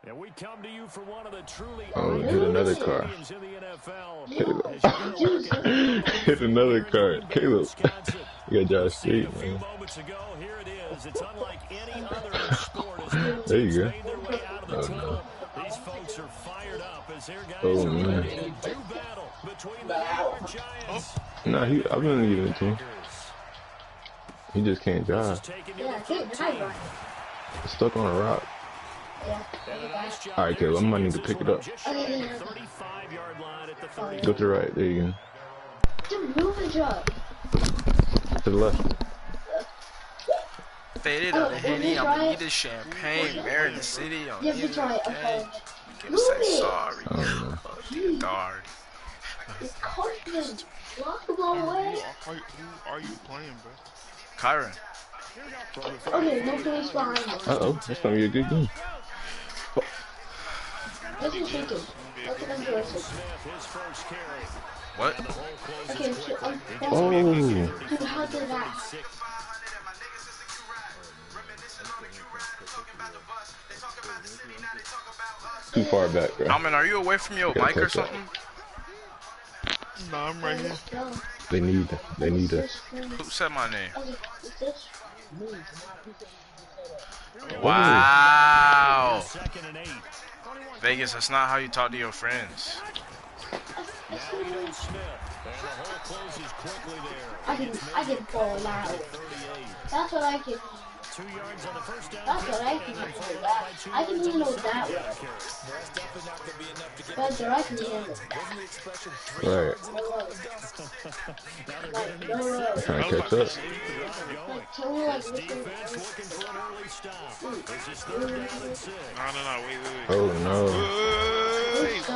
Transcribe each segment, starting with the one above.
And we come to you for one of the truly Oh, hit another car. in the NFL. Hit another car. Caleb. You got Josh Street, A few man. moments ago, here it is. It's unlike any other sport as both There teams you go. made their way out of the Oh, tunnel. no. These folks are fired up as their guys Oh, are man. ready to do battle between the New York Giants. Nah, I've been giving it to him. He just can't drive. Yeah, I can't drive right. He's stuck on a rock. Yeah. Alright, Caleb, I might need to pick it up. Go to the right. There you Just move the truck. go. To the left. Faded on the Henny, I'm gonna eat this champagne, married the city, I'm Yeah, eating but try it. the Okay. game. Give us that sorry. Oh, The guard. It's confident. Walk the wrong way. Who are you playing, bro? Kyron. Okay, no police behind us. Uh-oh, that's gonna be a good game. This is shaking. Look at them doing it. What? Okay, so, Oh, dude, how did that? too far back, bro. Alman, are you away from your Gotta mic or catch up. something? Nah, I'm right here. They need us. Who said my name? Okay, is this? Wow. Vegas, that's not how you talk to your friends. I can fall loud. That's what I can. That's what I can do. I can handle that way. But I can handle that. Right. No, Trying to catch up. like, tell me like this is. Wait. Oh, no.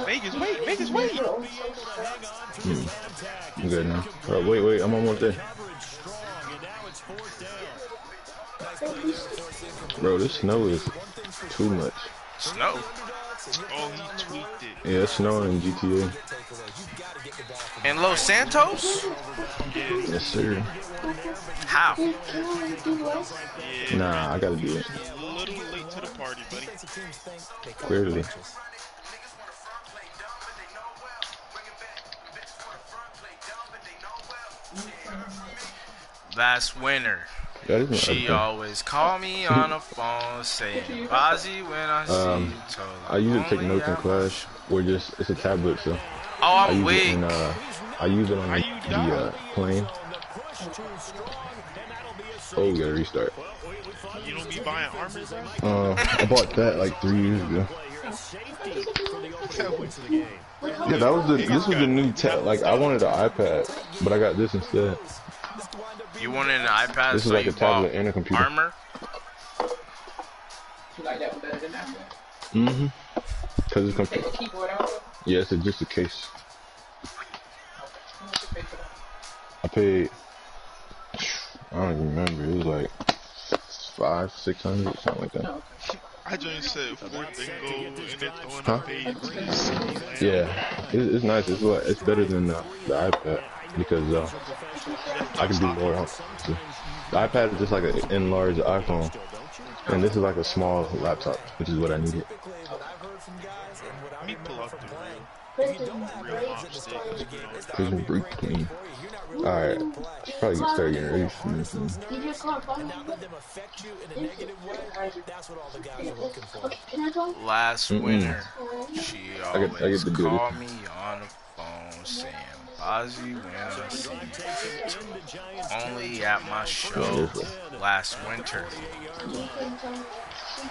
Vegas, wait. I'm good now. Wait, I'm almost there. Bro, this snow is too much. Snow. Oh, he tweaked it. Yeah, it's snowing in GTA. In Los Santos? Yes, sir. How? Yeah, Nah, I gotta do it. a little late to the party, buddy. Clearly. Last winter. That is She always call me on the phone saying, Bozzy, when I see you, told her I usually take only notes in I'm-" class. Or just, it's a tablet, so Oh, I I'm use it weak. in, I use it on the plane. Oh, we gotta restart. You don't be buying armors anymore? I bought that like 3 years ago. Yeah, this was the new tech. Like, I wanted an iPad, but I got this instead. You wanted an iPad, This is so like you a tablet bought and a computer. armor? Mm-hmm. Cause it's computer. Yeah, it's just a case. I paid. I don't even remember. It was like 500-600, something like that. I just said 4 bingo and then throwing Huh? a page. Yeah, it's nice. It's better than the iPad because I can do more. The iPad is just like an enlarged iPhone, and this is like a small laptop, which is what I needed. Let me pull up the real mop stick. Prison Break clean. Alright, probably start getting ready for me. Did your car follow me? Okay, can I go? Last winter, she I get always to do call me on the phone saying, Bozzy, when I see you, only at my show last winter.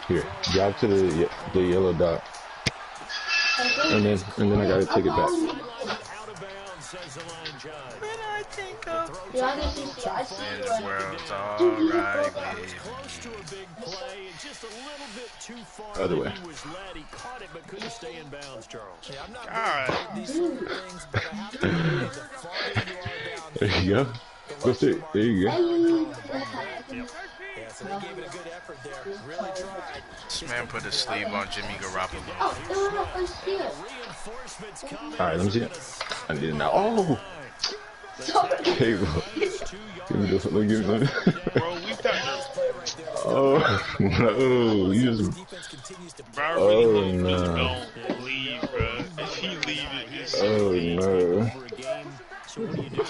Here, drive to the yellow dot, and then I gotta take it back. When I think of Yeah, I just I see and you the right. world's alright with Other way. There you go. Go straight. There you go. This man put a sleeve on Jimmy Garoppolo. Oh, it was up on steel. Alright, let me see it. I need it now. Oh! Cable. Give me this. Give me this. Bro, we got Oh no, you just. Bro, I really Oh hope he no. don't leave, bro. If he leave, it's so Oh big. no. I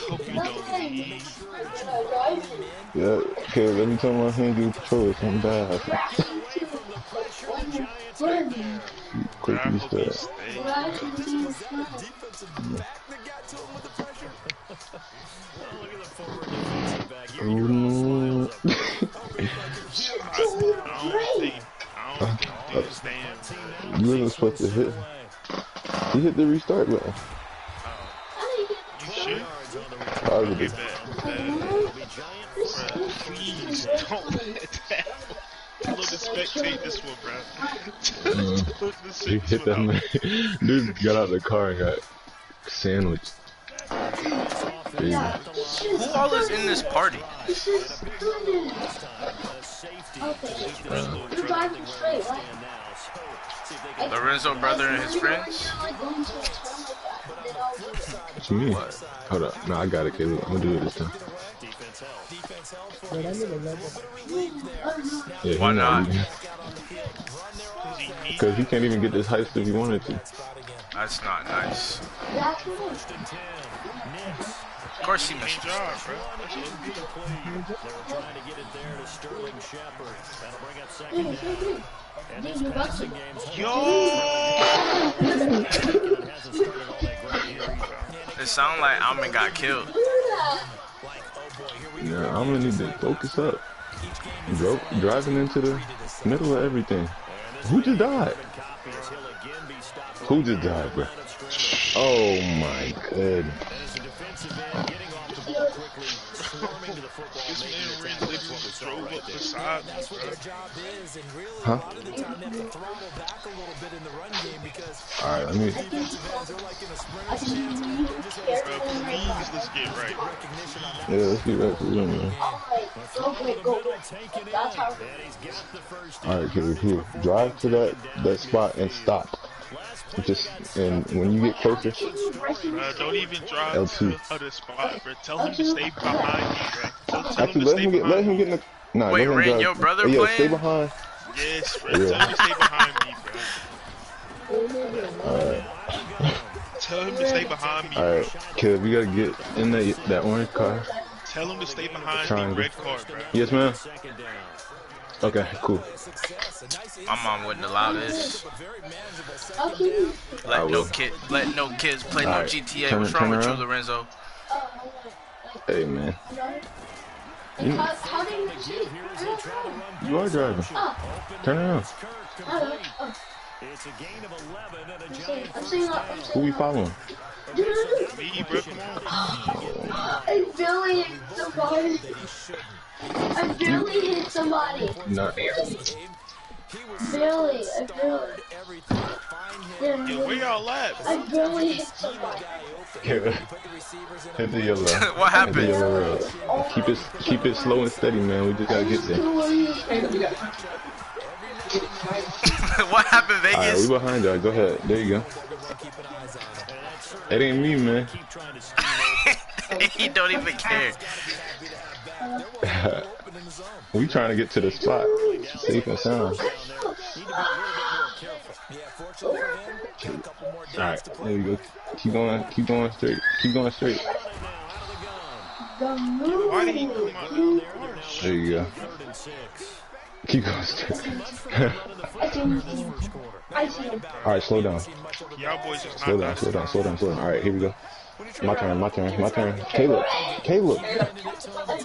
hope he don't leave. Yeah. Okay, let me turn my hand to control it. Something bad happened. Bro, Quick I hope he restart. stays. Mm. I don't think Dude's staying, bro. You wasn't supposed to hit. He hit the restart button. You should? Probably. Okay, bet. Bro, please don't let that. Tell him to spectate this one, bro. Tell him to He sit this hit that one out. man. Dude got out of the car and got sandwiched. There you go. Who all is in this party? You're driving straight, right? Lorenzo brother and his friends? What you mean? Hold up. No, I got it, Caleb. I'm gonna do it this time. Yeah, Why not? Because he can't even get this heist if he wanted to. That's not nice. Of course he missed. Job, bro. Yo! It sounded like Alman got killed. Yeah, I'm gonna need to focus up. Driving into the middle of everything. Who just died? Who just died, bro? Oh my goodness. This man literally drove up beside me, bro. Huh? Alright, let me. Bro, please, let's get right. Yeah, let's get back to the room, man. Alright, here. Drive to that spot and stop. And when you get closer, Bro, don't even drive L2. to the other spot, bro. Tell him to stay behind me, bro. Tell actually him to stay behind let him me. get in the. Nah, Wait, let him Ren, drive. your brother Yeah, playing? stay behind. Yes, bro. Yeah. Tell him to stay behind me, bro. Alright, Tell him to stay behind me. alright. Kid, we gotta get in that orange car. Tell him to stay behind Triangle. me. Red car, bro. Yes, ma'am. Okay, cool. My mom wouldn't allow this. I will. Let no kids play no Alright, GTA. turn- What's wrong turn with you, around. Lorenzo? Hey, man. How did you You are driving. Turn around. It's a gain of 11 and a giant I'm saying Who we following? Me, bro, come on. I barely hit somebody. I barely hit somebody. Not. Barely. Yo, where y'all at? I barely hit somebody. Hit the yellow. What Hit the happened? yellow road. Keep it slow and steady, man. We just gotta get there. What happened, Alright, we Vegas? behind y'all. Go ahead. There you go. It ain't me, man. He don't even care. We trying to get to the spot. Safe and sound. Alright, there you go. Keep going straight. Keep going straight. Why did he come out? There you go. Keep going straight. I see him. Alright, slow down. Y'all boys just Slow not down. Alright, here we go. My turn. Caleb. There you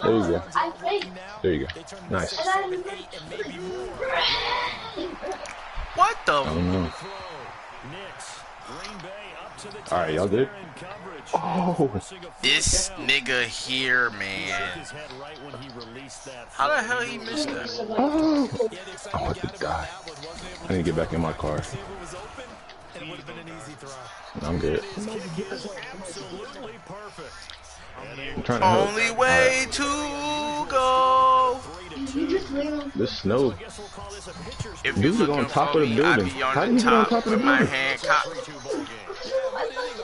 go. I think. There you go. Nice. What I the? don't know. Alright, y'all good? Oh. This nigga here, man. How the hell he missed that? Oh. I'm about to die. I need to get back in my car. I'm good. I'm trying to help. Only way to go. The snow. If you're Dude is looking on top for of the me, I building. be on How the did he get on top top of the with my building? hand cocked.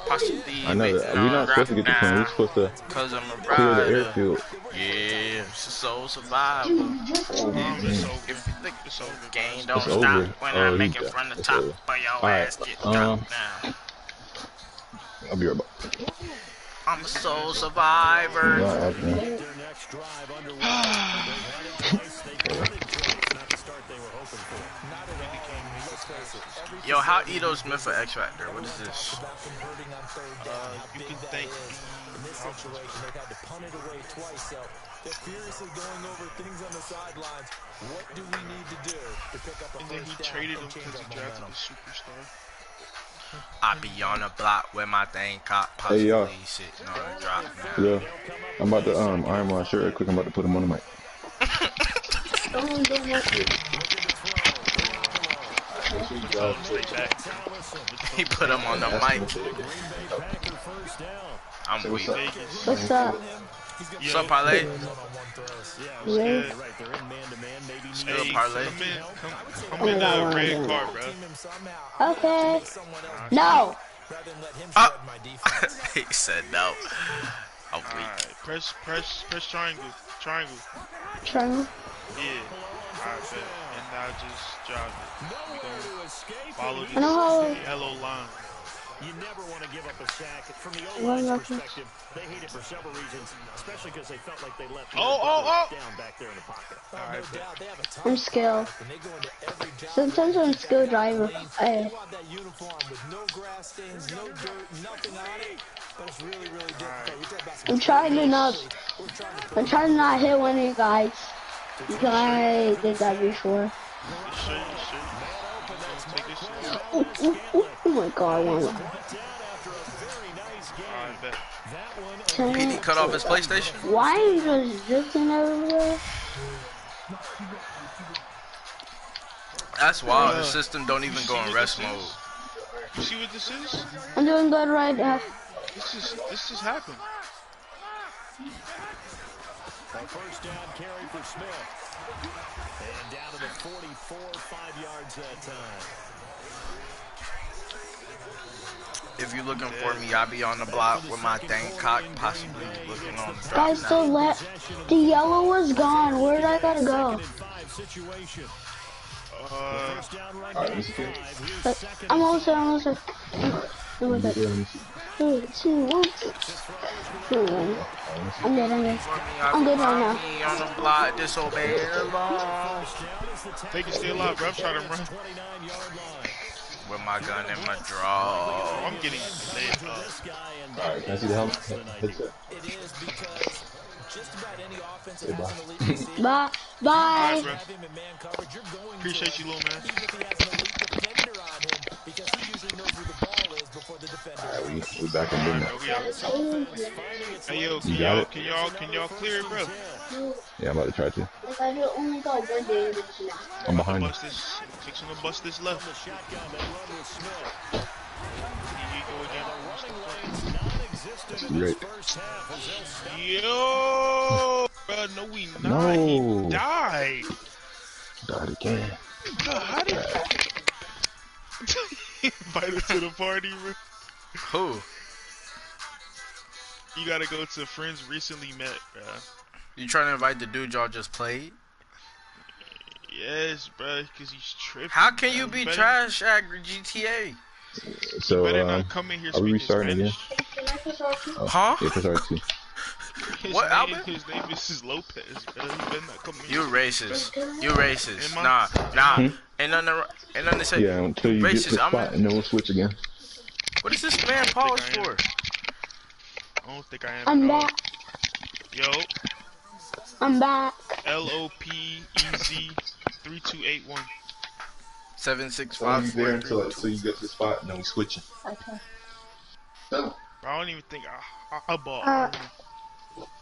Possibly I know that. waiting We're not on supposed to right get the plane. We're now. supposed to Cause I'm a clear the rider. airfield. Yeah, so survival. It's over. If you think It's over, the bro. game It's don't It's over. stop over. when I Oh, make it from the it's top, over. but your Alright. ass get dropped now. I'll be right back. I'm a soul survivor. Not happening. Their next drive underway. They had it twice. They wanted twice, not the start they were hoping for. Not at all. Let's face it. Yo, how Ito Smith for X Factor? What is this? About converting on third down. How You big can that thank is. In this situation, they've had to punt it away twice, so they're furiously going over things on the sidelines. What do we need to do to pick up a And then he first down traded him and change because he our drafted momentum? a superstar. I be on the block with my thing cocked, Hey, y'all. possibly sitting on a drop now. Yeah. I'm about to iron my shirt real quick. I'm about to put him on the mic. He put him on the mic. I'm weak. Vegas. What's up? What's up, Parlay? Yeah. Right, they're in man-to-man, maybe Still Hey, parlay. come in the red car, bro. Okay. No. He said no. I'm weak. Alright, press triangle. Triangle. Triangle. Yeah. Alright, bet. And now just drive it. We gonna follow this I know how- yellow line. You never want to give up a sack. From the Well, O-line's nothing. perspective, they hate it for several reasons, especially because they felt like they left Oh. down back there in the pocket. Alright, bet. I'm skilled. Sometimes I'm skilled driver. Hey. That uniform with no grass stains, no dirt, nothing on it. But it's really, really difficult. We talk about some I'm trying to not hit one of you guys. Because I did that before. You should. Take this slow. Oh my god, one. Alright, bet. PD cut off his PlayStation? Why are you just drifting everywhere? That's wild. The system don't even go in rest mode. You see what this is? I'm doing good right now. This just happened. A first down carry for Smith. And down to the 44, 5 yards that time. If you're looking for me, I be on the block with my thing cocked, possibly looking on the drop Guys, now. the yellow was gone. Where did I gotta go? 5 situation. Uh, First down run down 5. Here's But second. I'm almost there. Three, two, one. I'm good. For me, I'm good right now. me on the block, disobey the law. they can stay alive, bro. I'm trying to run. 29-yard line. With my gun in my draw. I'm getting lit up. This guy and Alright, can I see the helmet? Headset. It is because just about any offense that has an elite receiver, Bye. Bye. Alright, bro. have him in man coverage, you're going Appreciate to, you, little man. even if he has an elite defender on him, because he usually knows where the ball is before the defender. Alright, we back in Alright, business. bro. We out. Hey, yo, You got it? can y'all clear it, bro? Yeah, I'm about to try to. Like I only got one day in this now. I'm behind you. Bust this. Fixing to bust this left. shotgun. They run with Smith. Here you go again. Running lanes non-existent in Great. this first half as they'll snap. Yo, bro, no, we not. No. He died. Died again. Bro, how did invited to the party, bro? Who? You gotta go to friends recently met, bro. You trying to invite the dude y'all just played? Yes, bro, because he's tripping. How can you bro. be better- trash at GTA? So, Better not come in here are we speaking restarting Spanish. Huh? yeah, press R2. What, Albert? His name is Lopez, bro. He better not come in You here. racist. You racist. Am I? Nah. Ain't nothing to say. Yeah, until you get to Racist. the spot and then we'll switch again. What is this man pause I am. for? I don't think I am. I'm at all. back. Yo, I'm back. LOPEZ 3281. 765 there until you get to the spot and then we switching. Okay. Bro, I don't even think I bought. Uh,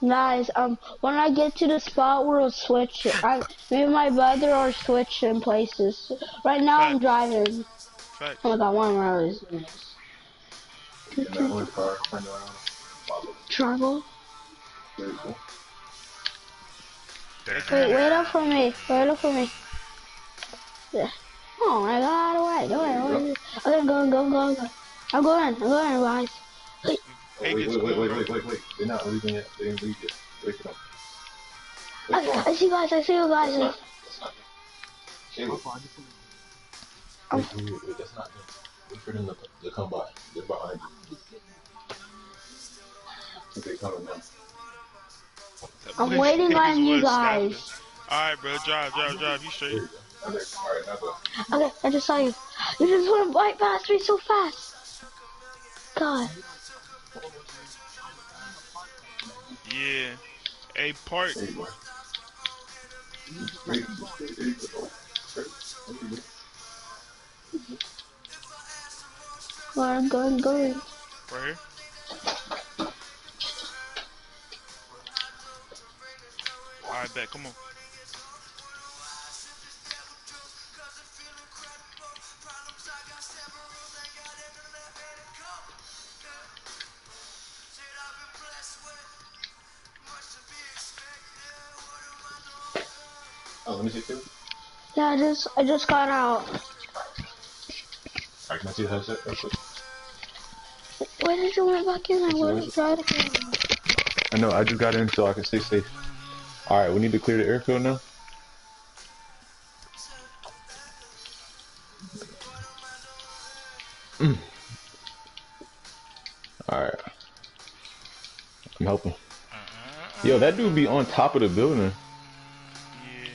Guys, when I get to the spot where we'll switch, me and my brother are switching places. Right now I'm driving. Fact. Oh my god, one of my hours. In that one car, turn around, follow. Travel? Very cool. Wait up for me. Wait up for me. Yeah. Oh my god, wait. Okay, go. I'm going, guys. Wait. Hey, Wait. They're not leaving yet. They didn't leave yet. Wait for them. I see you guys. Wait, that's not them. Wait for them to come by. They're behind you. They're coming now. I'm waiting on you guys. Alright, bro, drive. You straight. Alright, now go. Okay, I just saw you. You just went right past me so fast. God. Yeah. Hey, park. I'm going. Right here. Alright, bet. Come on. Oh, let me see too. Yeah, I just got out. Alright, can I see the headset real quick? Why did you went back in? I went to try to get in. I know, I just got in so I can stay safe. Alright, we need to clear the airfield now. Alright. I'm helping. Yo, that dude be on top of the building. Yeah.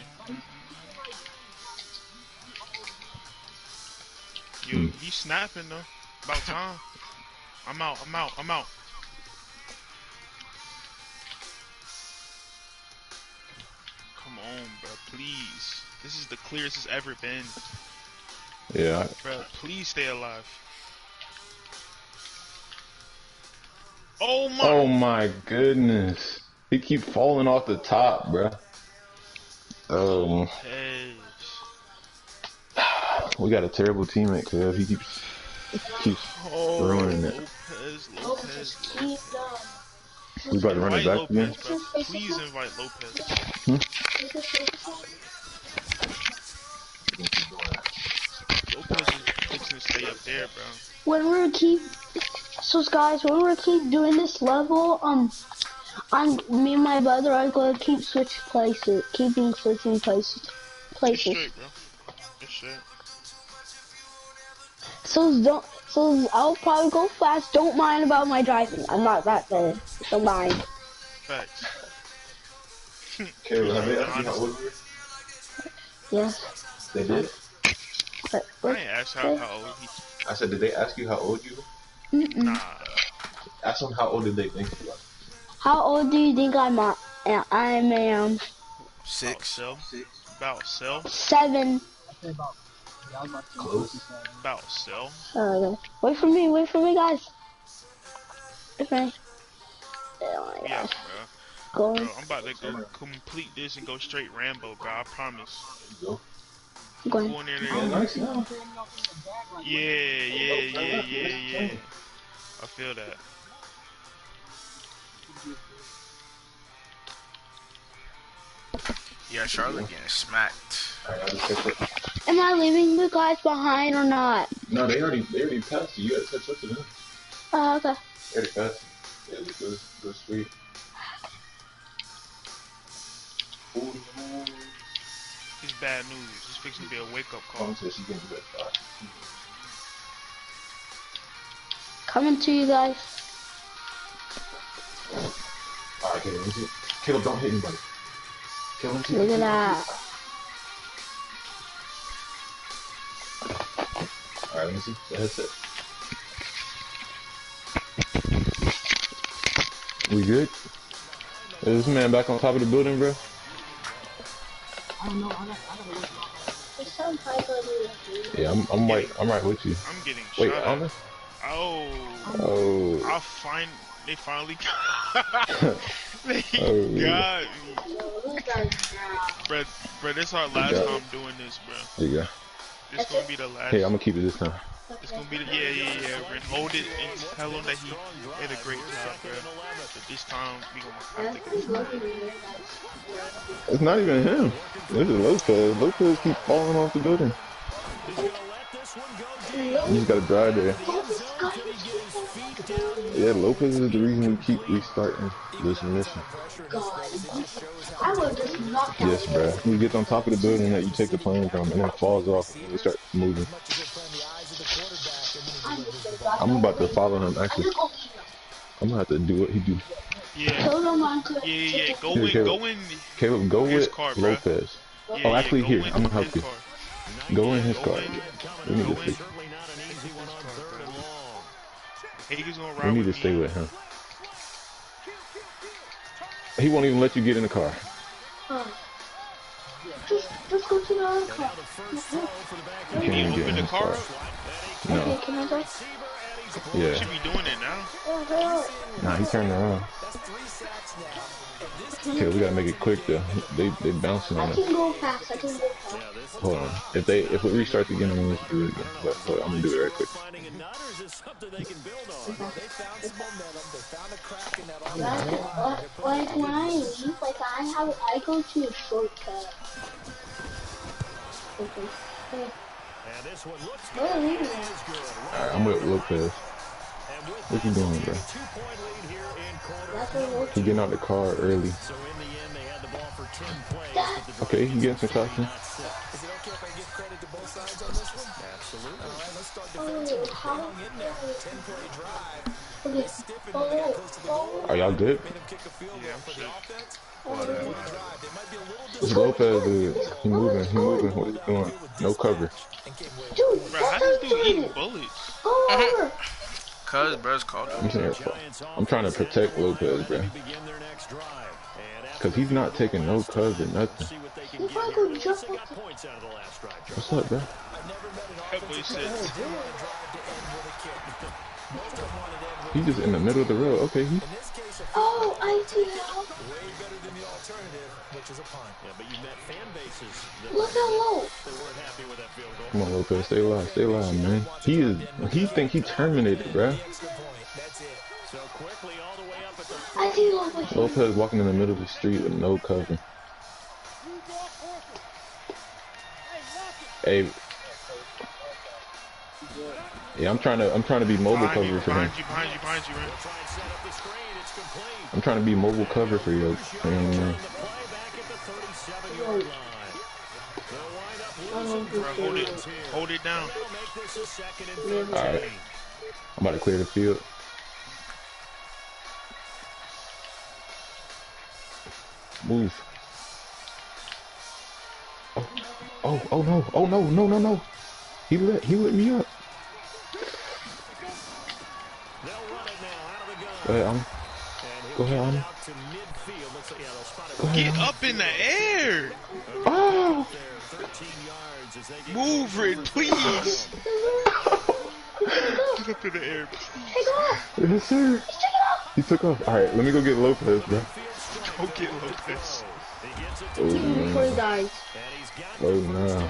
Yo, he's snapping though. About time. I'm out. Come on, bro, please. This is the clearest it's ever been. Yeah. Bro, please stay alive. Oh my goodness. He keep falling off the top, bro. We got a terrible teammate, cuz he keeps ruining it. Lopez. We about to run it back Lopez, again? bro. Please invite Lopez. Lopez is fixing to stay up there, bro. When we're keep doing this level, me and my brother are going to keep switching places. It's straight, bro. It's straight. So I'll probably go fast. Don't mind about my driving. I'm not that bad. Don't mind. Facts. Caleb, have they asked you how old you are? Yes. They did? I ain't asked how old he. I said, did they ask you how old you were? Nah. Ask them how old did they think you are? How old do you think I am? 6. About cell. 7. Close. About cell. Wait for me, guys. Wait for me. Oh my Yeah, gosh. bro. Bro, I'm about to go complete this and go straight Rambo, bro. I promise. Going. Go in there. Yeah. Yeah. I feel that. Yeah, Charlotte getting smacked. Am I leaving the guys behind or not? No, they already passed you. You gotta catch up to them. Oh, okay. They already passed you. Yeah, go straight. It's bad news. It's fixing to be a wake-up call. Coming to you guys. Alright, Caleb, don't hit anybody. Look at that. Alright, let me see. The headset. We good? Is this man back on top of the building, bro? I don't know. I gotta Yeah, I'm right with you. I'm getting Wait, shot Alma? at. Oh. They finally they got me. Bro, this is our last time doing this, bro. There you go. This gonna be the last. Hey, I'm gonna keep it this time. It's gonna be the, yeah. Ren, hold it and tell him that he did a great job, bro. But this time we gonna have to get. It's not even him. This is Lopez. Lopez keep falling off the building. You just gotta drive there. Yeah, Lopez is the reason we keep restarting this mission. I would just knock out. Yes, bro. You get on top of the building that you take the plane from, and then it falls off, and you start moving. I'm about to follow him. Actually, I'm gonna have to do what he do. Yeah. Go in. Caleb, go with car, Lopez. Yeah, oh, actually, here, in I'm gonna help you. car. Go in his car. We need to stay. We need to stay with him. He won't even let you get in the car. Just go to the other car. You can't even get in his car. No. Okay, can I go? Yeah. Should be doing it now. Nah, he turned around. Okay, we gotta make it quick though. They bouncing on I us. can go fast. Hold on. If it restarts again, I'm gonna do it again. But I'm gonna do it right quick. Like when I leave, like I go to a shortcut. Alright, I'm with Lopez. What you doing, bro? He getting out the car early. Okay, he getting some caution. Is it okay if I give credit to both sides on this one? Absolutely. All right, let's start defensively. Hung in there. 10-play drive. They stiffened when they got close to the goal. Are y'all good? Made him kick a field goal for the offense. Whatever. Drive. They might be a little What's Lopez is? He moving. What he doing? No cover. Dude, Bro, how this dude eating bullets? go over. Cuz, bro's called I'm saying, I'm trying to protect Lopez, bro. Cause he's not taking no cover, nothing. If I could jump up. What's up, bro? That boy said, He's just in the middle of the road. Okay, he. Oh, I see how. way better than the alternative, which is a punt. Yeah, but you met fan bases that Look how low. weren't happy with that field goal. Come on, Lopez, stay alive, man. He think he terminated, bro. That's it. So quickly all the way up at the I see Lopez. Lopez walking in the middle of the street with no cover. Hey. Yeah, I'm trying to be mobile cover for him. behind you, Ren. I'm trying to be mobile cover for you, man. Bro, hold it down. Alright. I'm about to clear the field. Move. Oh no. He lit me up. Go ahead, Go ahead, Get up in the air. Oh! Move it, please. Get up in the air. Yes, sir. He took off. Alright, let me go get Lopez, bro. Go get Lopez. Oh, Before he man. dies. Oh, no.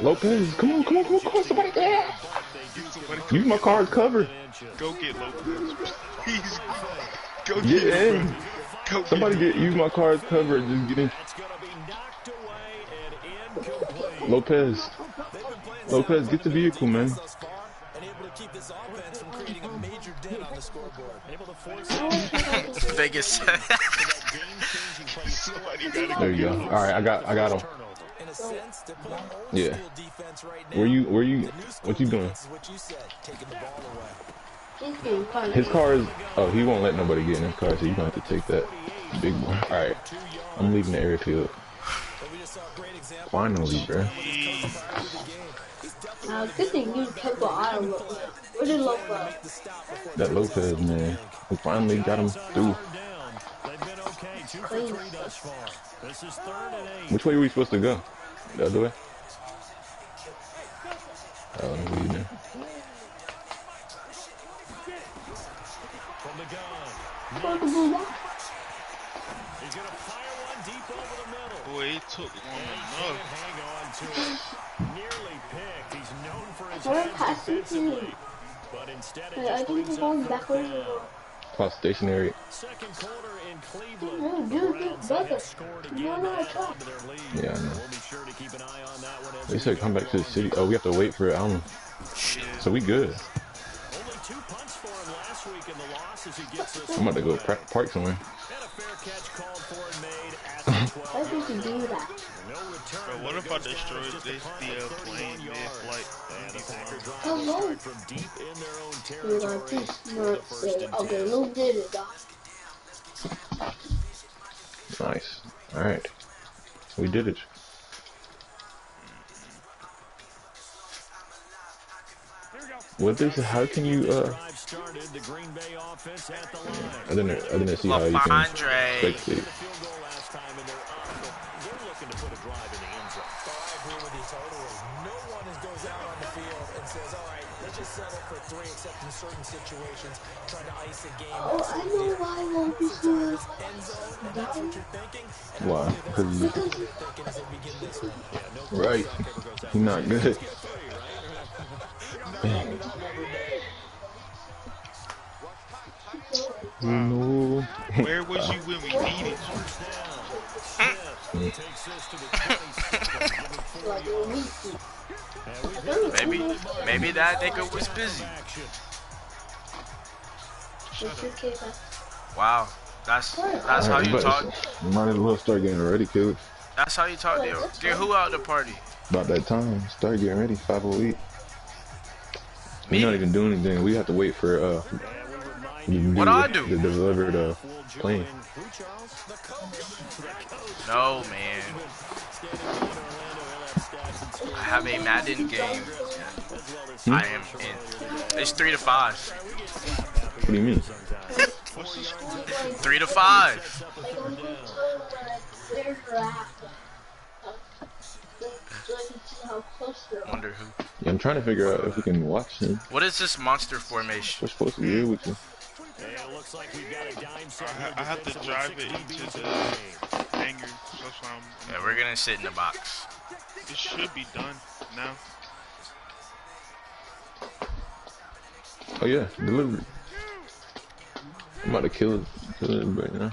Lopez, come on, somebody there. Use my car's cover. Go get Lopez. Please. Go Get get him, in. bro. Go Somebody use my car's cover. Just get in. Lopez, get the vehicle, man. Vegas. There you go. All right, I got him. Yeah. Where you? What you doing? His car is. Oh, he won't let nobody get in his car, so you gonna have to take that big boy. All right, I'm leaving the airfield. Finally, bro. Good thing you kept an eye on Lopez. Where did Lopez? That Lopez, man. We finally got him through. Which way are we supposed to go? The other way? Oh, let me leave now. deep over the middle. Boy, it took long enough. Hang on to it. Nearly picked. He's known for his hands defensively. But instead it just brings up fourth down. Oh, stationary. Second quarter in Cleveland. The Browns have scored again to add on to their lead. Yeah, I know. We'll be sure to keep an eye on that one as They said come back to the city. Oh, we have to wait for it. I don't know. So we good. only 2 punts for him last week in the loss as he gets this. I'm about to go park somewhere. And a fair catch called for and made at the 12. Why did you do that? No return. Bro, what if I destroyed this plane mid-flight? And the Packers Hello. drive from deep in their own You're like territory. this, not say, okay, Luke did it, Doc. Nice. All right. We did it. What is? How can you? Drive started. The Green Bay offense at the line. I didn't see how you can LaFondre. spectate. Field goal last time, and they're looking to put a drive in the end zone. Oh, I agree with you totally. No one goes out on the field and says, all right, let's just settle for 3, except in certain situations, trying to ice a game. Oh, I know why I won't be good. End zone, and that's what you're thinking. Why? Because You're thinking as they begin this one. right. He's not good. No. Where was you when we needed you? Takes this to the 20. Maybe that nigga was busy. Wow, that's how you talk. Might as well start getting ready, kid. That's how you talk. Dude, who out the party? About that time. Start getting ready. 5:08. Me? We're not even doing anything. We have to wait for What I do? The delivered plane. No, man. I have a Madden game. I am in. It's 3 to 5. What do you mean? 3 to 5. Wonder who. Yeah, I'm trying to figure out if we can watch him. What is this monster formation? We're supposed to be able to. I have to drive it into the hangar. So that's why Yeah, we're gonna sit in the box. it should be done now. Oh yeah, delivery. I'm about to kill everybody now.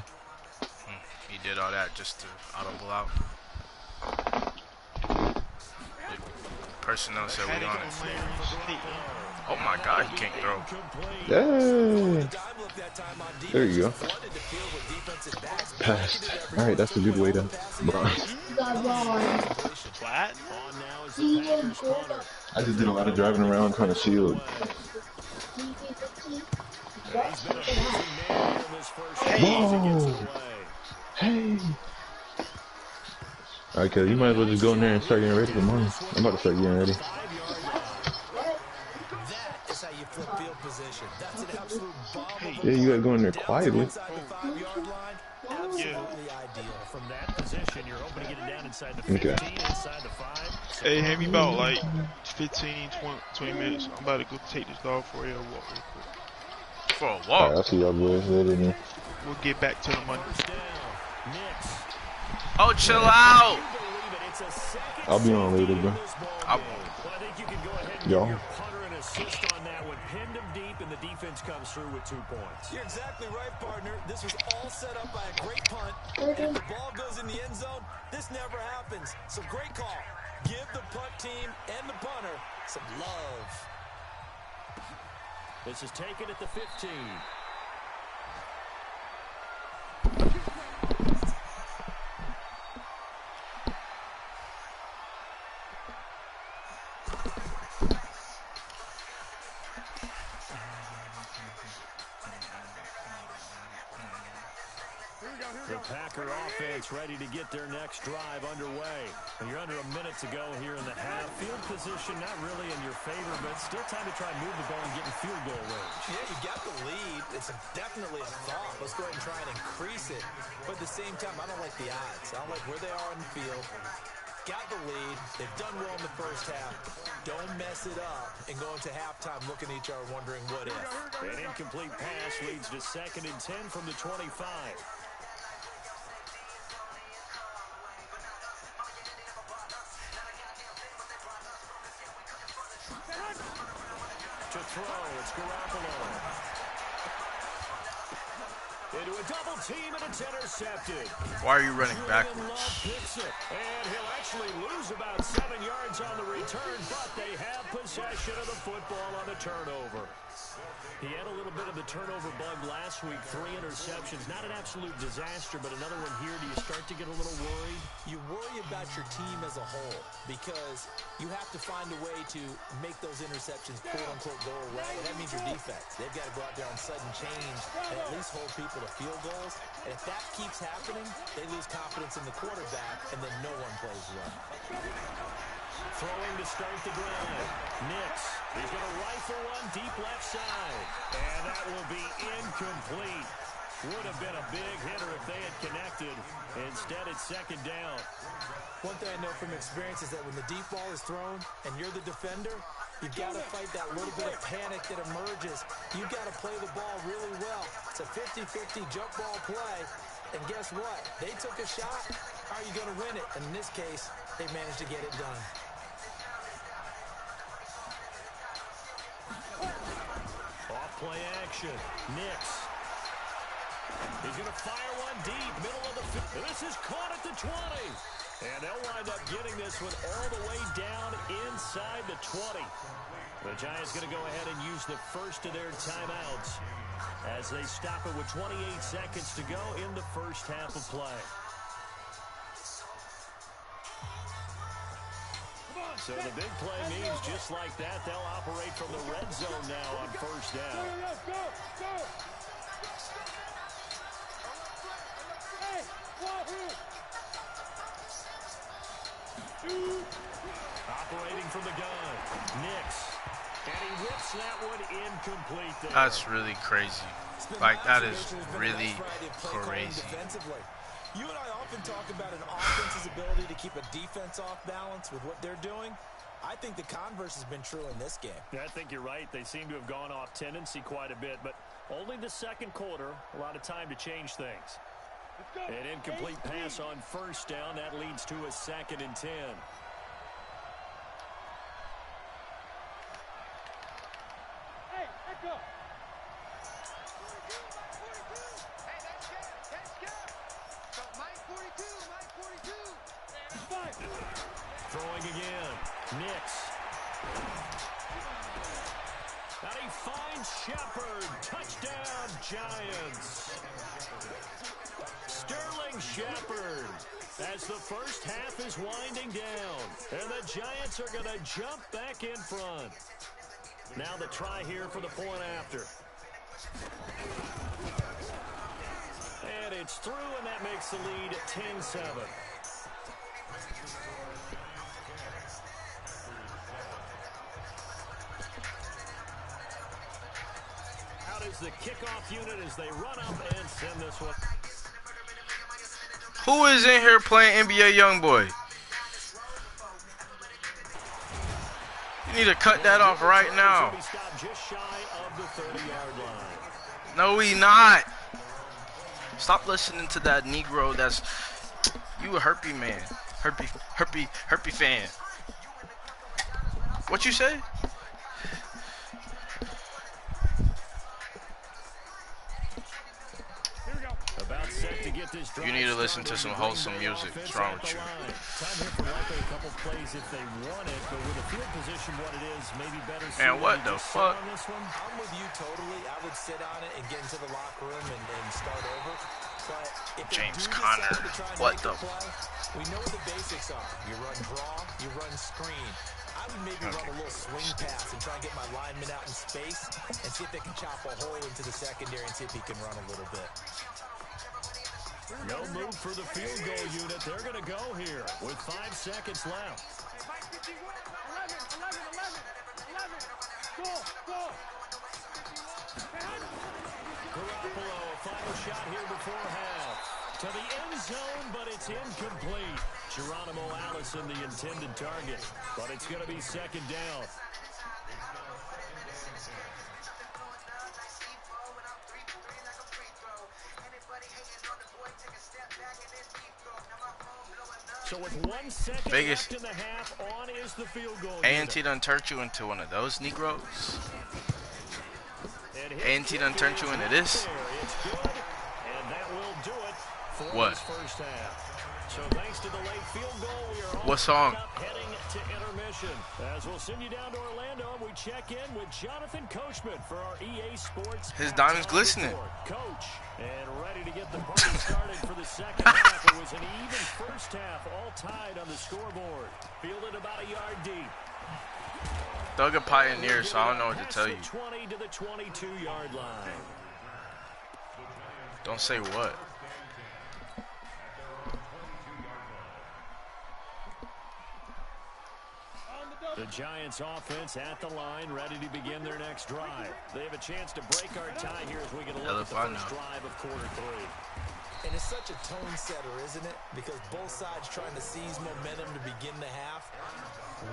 He did all that just to audible out. Personnel said we on it. Oh my god, he can't throw. Yeah. There you go. Passed. Alright, that's a good way to bronze. Flat? I just did a lot of driving around trying to shield. Whoa! Hey! Alright, cuz you might as well just go in there and start getting ready for mine. I'm about to start getting ready. Yeah, you gotta go in there quietly. Yeah. From that position, you're hoping to get it down inside the 15, inside the 5. Hey, hand me about like 15, 20 minutes. I'm about to go take this dog for a walk real quick. For a walk? Alright, I'll see y'all boys later, man. We'll get back to the money. Oh, chill out! I'll be on later, bro. Y'all. And the defense comes through with 2 points. You're exactly right, partner. This was all set up by a great punt. And if the ball goes in the end zone, this never happens. So great call. Give the punt team and the punter some love. This is taken at the 15. The Packer offense ready to get their next drive underway. You're under a minute to go here in the half. Field position not really in your favor, but still time to try and move the ball and get in field goal range. Yeah, you got the lead. It's definitely a thought. Let's go ahead and try and increase it. But at the same time, I don't like the odds. I don't like where they are in the field. Got the lead. They've done well in the first half. Don't mess it up and go into halftime looking at each other wondering what if. An incomplete pass leads to 2nd and 10 from the 25. It's Garoppolo. Into a double team, and it's intercepted. Why are you running backwards? And he'll actually lose about 7 yards on the return, but they have possession of the football on the turnover. He had a little bit of the turnover bug last week, 3 interceptions. Not an absolute disaster, but another one here. Do you start to get a little worried? You worry about your team as a whole because you have to find a way to make those interceptions, quote-unquote, go away. And that means your defense. They've got to go out there on sudden change and at least hold people to field goals. And if that keeps happening, they lose confidence in the quarterback, and then no one plays well. Throwing to start the drive. Nix. He's going to rifle one deep left side. And that will be incomplete. Would have been a big hitter if they had connected. Instead, it's second down. One thing I know from experience is that when the deep ball is thrown and you're the defender, you've got to fight that little bit of panic that emerges. You've got to play the ball really well. It's a 50-50 jump ball play. And guess what? They took a shot. How are you going to win it? And in this case, they managed to get it done. Off play action. Nix. He's going to fire one deep, middle of the field. This is caught at the 20. And they'll wind up getting this one all the way down inside the 20. The Giants going to go ahead and use the first of their timeouts as they stop it with 28 seconds to go in the first half of play. So the big play means just like that, they'll operate from the red zone now on first down. Operating from the gun, Nix. And he whips that one incomplete there. That's really crazy. Like, that is really crazy. You and I often talk about an offense's ability to keep a defense off balance with what they're doing. I think the converse has been true in this game. Yeah, I think you're right. They seem to have gone off tendency quite a bit, but only the second quarter, a lot of time to change things. An incomplete pass on first down. That leads to a 2nd and 10. Hey, let's go. Throwing again. Nix. And he finds Shepard. Touchdown, Giants. Sterling Shepard. As the first half is winding down. And the Giants are going to jump back in front. Now the try here for the point after. And it's through, and that makes the lead 10-7. Out is the kickoff unit as they run up and send this one. Who is in here playing NBA YoungBoy? You need to cut that off right now. No, we not. Stop listening to that Negro. That's you a herpy man, herpy fan. What you say? You need to listen to some wholesome music. What's wrong with you? And what the fuck? I'm with you totally. I would sit on it and get into the locker room and start over. But if James Conner, what the? We know what the basics are. You run draw, you run screen. I would maybe run a little swing pass and try and get my lineman out in space and see if they can chop a hole into the secondary and see if he can run a little bit. No move for the field goal unit. They're going to go here with 5 seconds left. 11. Go. Garoppolo, a final shot here before half. To the end zone, but it's incomplete. Geronimo Allison, the intended target. But it's going to be second down. So with 1 second left in the half, on is the field goal. A&T done turned you into one of those Negroes. A&T done turned you into this? What? So thanks to the late field goal, we are what song? Heading to intermission. As we'll send you down to Orlando, and we check in with Jonathan Coachman for our EA Sports. His diamond's glistening. Coach, and ready to get the party started for the second half. It was an even first half, all tied on the scoreboard. Fielded about a yard deep. Doug a pioneer, so I don't know what to tell you. 20 to the 22-yard line. Don't say what. The Giants offense at the line, ready to begin their next drive. They have a chance to break our tie here as we get a look at the first drive of quarter 3. And it's such a tone setter, isn't it? Because both sides trying to seize momentum to begin the half.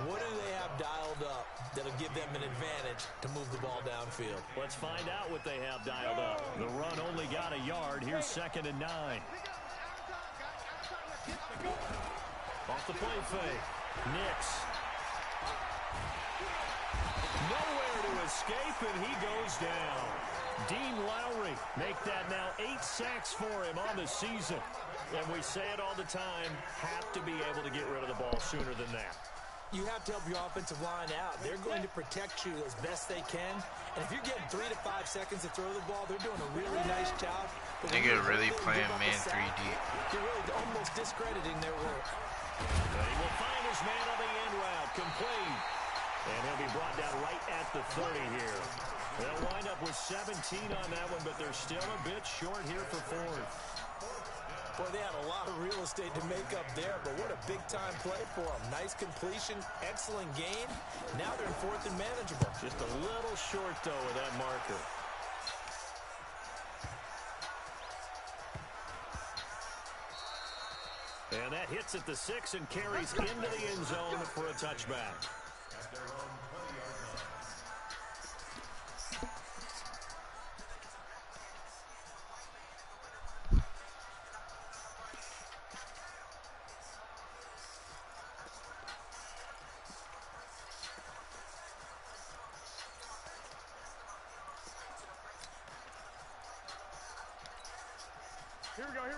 What do they have dialed up that'll give them an advantage to move the ball downfield? Let's find out what they have dialed up. The run only got a yard. Here's 2nd and 9. Off the play fake. Nix. Nowhere to escape, and he goes down. Dean Lowry make that now 8 sacks for him on the season. And we say it all the time, have to be able to get rid of the ball sooner than that. You have to help your offensive line out. They're going to protect you as best they can. And if you're getting 3 to 5 seconds to throw the ball, they're doing a really nice job. Nigga really playing man 3 deep. You're really almost discrediting their work. But he will find his man on the end route, complete. And he'll be brought down right at the 30 here. They'll wind up with 17 on that one, but they're still a bit short here for 4th. Boy, they had a lot of real estate to make up there, but what a big-time play for them. Nice completion, excellent gain. Now they're in 4th and manageable. Just a little short, though, with that marker. And that hits at the 6 and carries into the end zone for a touchback.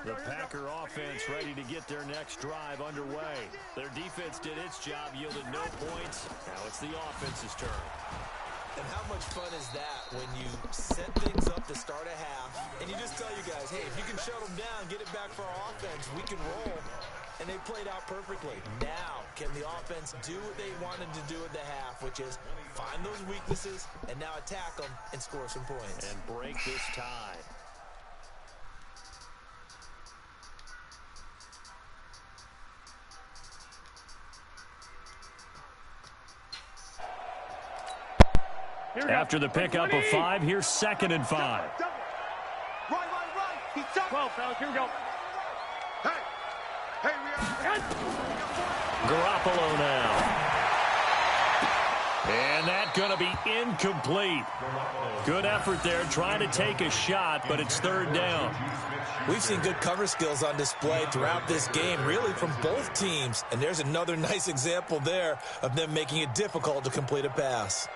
The Packer offense ready to get their next drive underway. Their defense did its job, yielded no points. Now it's the offense's turn. And how much fun is that when you set things up to start a half, and you just tell you guys, hey, if you can shut them down, get it back for our offense, we can roll. And they played out perfectly. Now, can the offense do what they wanted to do at the half, which is find those weaknesses and now attack them and score some points. And break this tie. After the pickup of 5, here's 2nd and 5. Run. He's up. 12, fellas. Here we go. Hey, we are. Garoppolo now. And that's going to be incomplete. Good effort there, trying to take a shot, but it's 3rd down. We've seen good cover skills on display throughout this game, really from both teams. And there's another nice example there of them making it difficult to complete a pass.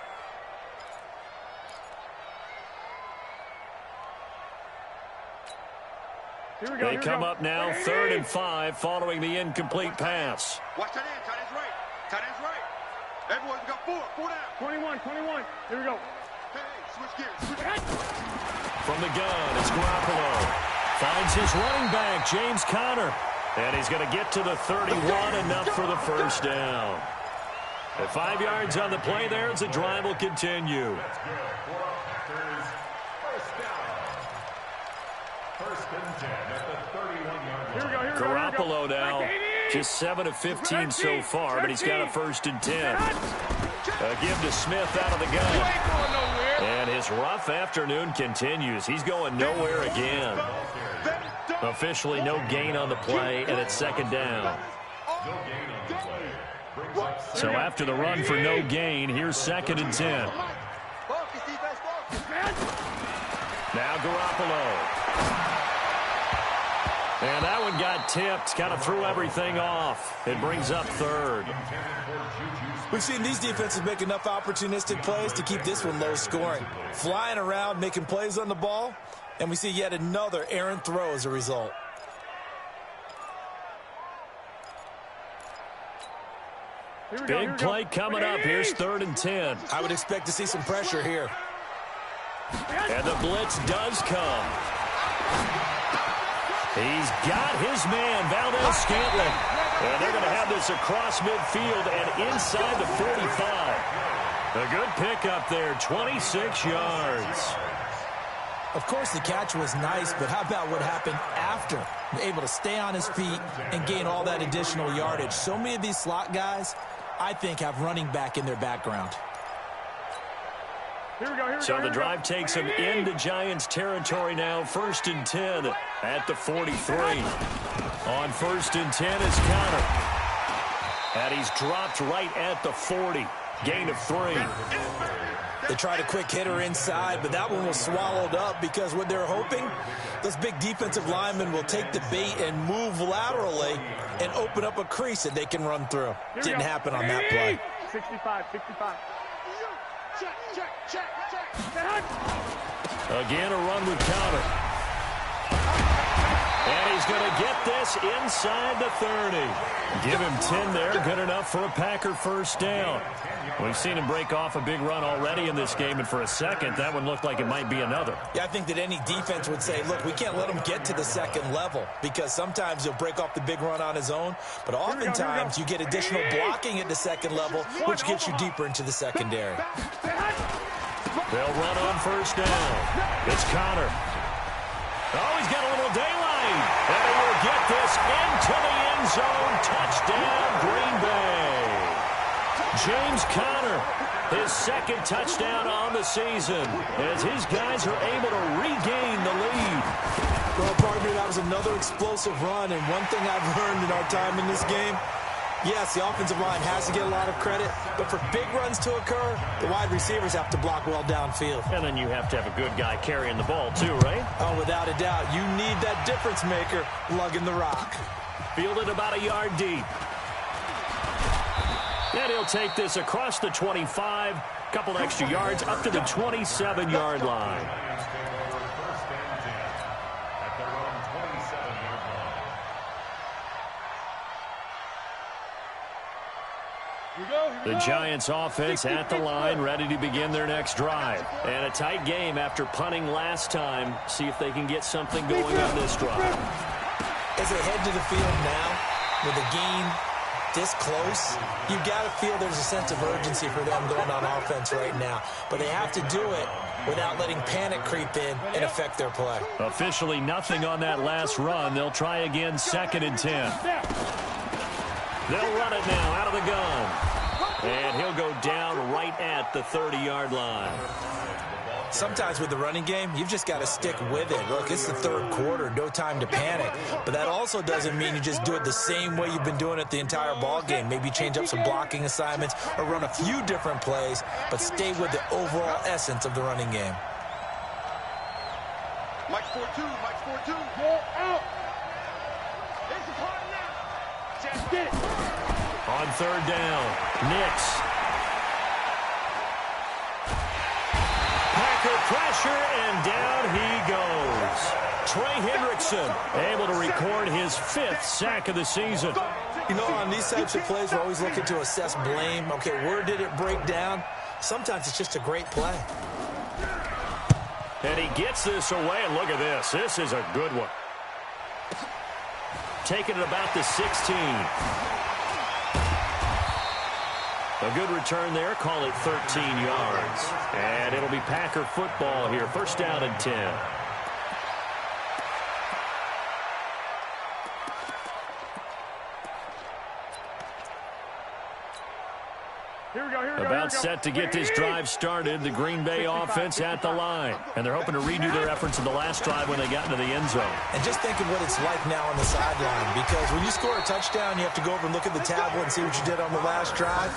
They come up now 3rd and 5 following the incomplete pass. Watch that end. Tight end's right. Everyone's got 4 down. 21. Here we go. Hey, switch gears. From the gun, it's Garoppolo. Finds his running back, James Conner. And he's going to get to the 31, enough for the first down. At 5 yards on the play there, as the drive will continue. Garoppolo now, just 7 of 15 so far, but he's got a 1st and 10. A give to Smith out of the gun. And his rough afternoon continues. He's going nowhere again. Officially no gain on the play, and it's 2nd down. So after the run for no gain, here's 2nd and 10. Now Garoppolo. And And that one got tipped, kind of threw everything off. It brings up third. We've seen these defenses make enough opportunistic plays to keep this one low scoring. Flying around, making plays on the ball, and we see yet another errant throw as a result. Big play coming up. Here's 3rd and 10. I would expect to see some pressure here. And the blitz does come. He's got his man, Valdez-Scantling. And they're going to have this across midfield and inside the 45. A good pickup there, 26 yards. Of course, the catch was nice, but how about what happened after? Able to stay on his feet and gain all that additional yardage. So many of these slot guys, I think, have running back in their background. So the drive takes him into Giants territory now. 1st and 10 at the 43. On 1st and 10 is Conner. And he's dropped right at the 40. Gain of 3. They tried a quick hitter inside, but that one was swallowed up because what they're hoping, those big defensive linemen will take the bait and move laterally and open up a crease that they can run through. Didn't happen on that play. 65. Check. Again, a run with Conner. And he's going to get this inside the 30. Give him 10 there. Good enough for a Packer 1st down. We've seen him break off a big run already in this game, and for a second, that one looked like it might be another. Yeah, I think that any defense would say, look, we can't let him get to the 2nd level because sometimes he'll break off the big run on his own, but oftentimes you get additional blocking at the 2nd level, which gets you deeper into the secondary. They'll run on 1st down. It's Conner. Oh, he's got a little daylight. And he will get this into the end zone. Touchdown, Green Bay. James Conner, his 2nd touchdown on the season, as his guys are able to regain the lead. Well, partner, that was another explosive run, and one thing I've learned in our time in this game, yes, the offensive line has to get a lot of credit, but for big runs to occur, the wide receivers have to block well downfield. And then you have to have a good guy carrying the ball too, right? Oh, without a doubt. You need that difference maker lugging the rock. Fielded about a yard deep. And he'll take this across the 25, couple extra yards up to the 27-yard line. The Giants offense at the line, ready to begin their next drive. And a tight game after punting last time. See if they can get something going on this drive. As they head to the field now, with the game this close, you've got to feel there's a sense of urgency for them going on offense right now. But they have to do it without letting panic creep in and affect their play. Officially nothing on that last run. They'll try again, 2nd and 10. They'll run it now out of the gun. And he'll go down right at the 30-yard line. Sometimes with the running game, you've just got to stick with it. Look, it's the 3rd quarter, no time to panic. But that also doesn't mean you just do it the same way you've been doing it the entire ball game. Maybe change up some blocking assignments or run a few different plays, but stay with the overall essence of the running game. Mike's 4-2. Go out. There's the part now. Just get it. On 3rd down, Nix. Packer pressure, and down he goes. Trey Hendrickson able to record his 5th sack of the season. You know, on these types of plays, we're always looking to assess blame. Okay, where did it break down? Sometimes it's just a great play. And he gets this away, and look at this. This is a good one. Taking it about the 16. A good return there. Call it 13 yards. And it'll be Packer football here. 1st down and 10. About set to get this drive started. The Green Bay offense at the line. And they're hoping to redo their efforts in the last drive when they got into the end zone. And just think of what it's like now on the sideline. Because when you score a touchdown, you have to go over and look at the tablet and see what you did on the last drive.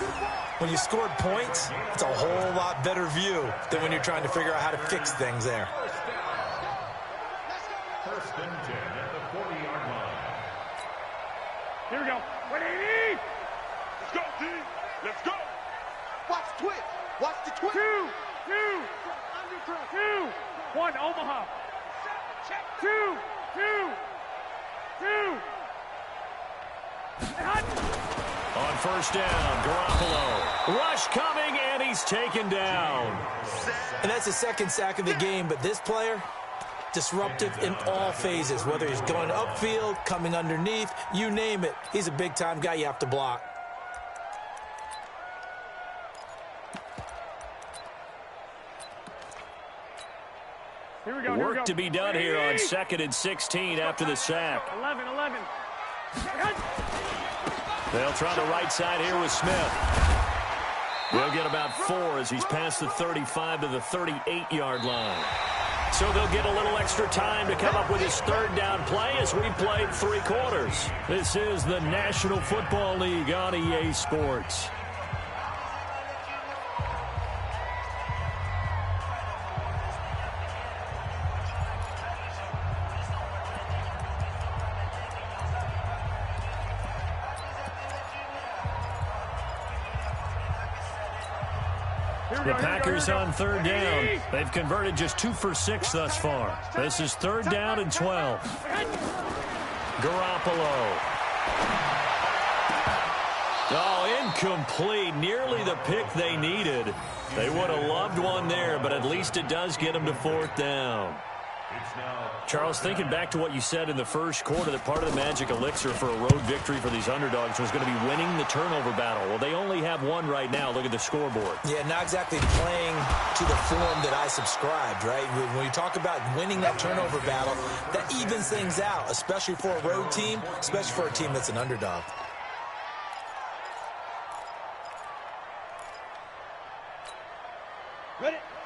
When you scored points, it's a whole lot better view than when you're trying to figure out how to fix things there. First and 10 at the 40-yard line. Here we go. 180. Let's go, D. Let's go. Watch the twitch. Watch the twitch. 2, 1, Omaha. 2. On first down, Garoppolo. Rush coming, and he's taken down. And that's the second sack of the game, but this player, disruptive in all phases, whether he's going upfield, coming underneath, you name it. He's a big-time guy you have to block. Work to be done here on 2nd and 16 after the sack. 11. They'll try the right side here with Smith. They'll get about 4 as he's past the 35 to the 38-yard line. So they'll get a little extra time to come up with his third down play as we played 3 quarters. This is the National Football League on EA Sports. The Packers on third down. They've converted just 2 for 6 thus far. This is 3rd down and 12. Garoppolo. Oh, incomplete. Nearly the pick they needed. They would have loved one there, but at least it does get them to 4th down. Charles, thinking back to what you said in the first quarter, that part of the magic elixir for a road victory for these underdogs was going to be winning the turnover battle. Well, they only have 1 right now. Look at the scoreboard. Yeah, not exactly playing to the form that I subscribed, right? When you talk about winning that turnover battle, that evens things out, especially for a road team, especially for a team that's an underdog.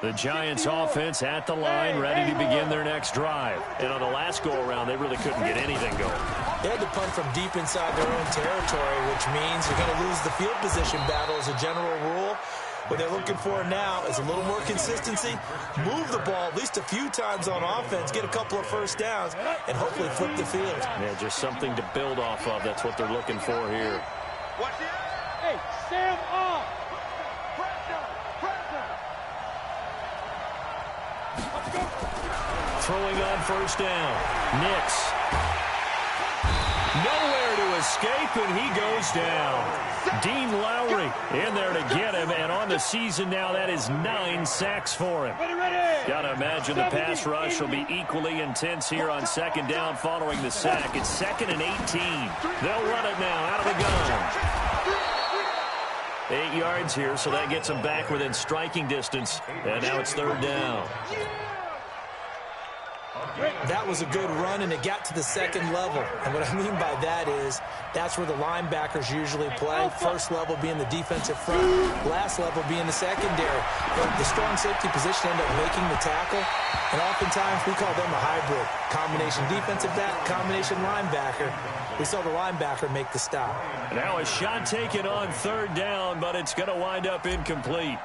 The Giants offense at the line, ready to begin their next drive. And on the last go-around, they really couldn't get anything going. They had to punt from deep inside their own territory, which means you're going to lose the field position battle as a general rule. What they're looking for now is a little more consistency, move the ball at least a few times on offense, get a couple of first downs, and hopefully flip the field. Yeah, just something to build off of. That's what they're looking for here. Hey, Sam off. Throwing on first down. Nix. Nowhere to escape, and he goes down. Dean Lowry in there to get him, and on the season now, that is 9 sacks for him. Got to imagine the pass rush will be equally intense here on 2nd down following the sack. It's 2nd and 18. They'll run it now out of the gun. 8 yards here, so that gets them back within striking distance, and now it's 3rd down. That was a good run, and it got to the 2nd level. And what I mean by that is that's where the linebackers usually play. First level being the defensive front, last level being the secondary. The strong safety position end up making the tackle, and oftentimes we call them a hybrid. Combination defensive back, combination linebacker. We saw the linebacker make the stop. Now a shot taken on 3rd down, but it's going to wind up incomplete.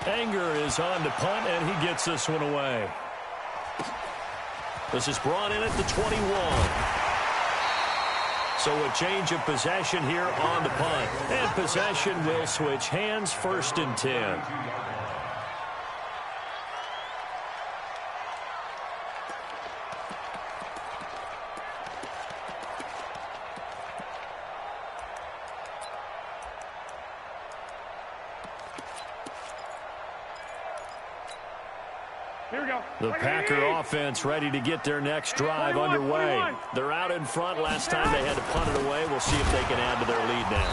Anger is on to punt, and he gets this one away. This is brought in at the 21. So a change of possession here on the punt. And possession will switch hands, 1st and 10. The Packer offense ready to get their next drive underway. They're out in front. Last time they had to punt it away. We'll see if they can add to their lead now.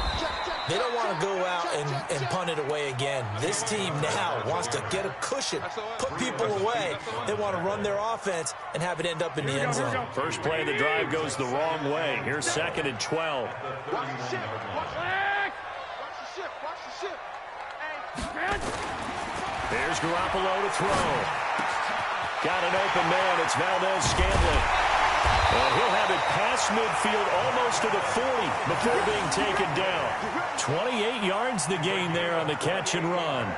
They don't want to go out and punt it away again. This team now wants to get a cushion, put people away. They want to run their offense and have it end up in the end zone. First play of the drive goes the wrong way. Here's 2nd and 12. There's Garoppolo to throw. Got an open man. It's Valdez-Scantling. And he'll have it past midfield almost to the 40 before being taken down. 28 yards the gain there on the catch and run.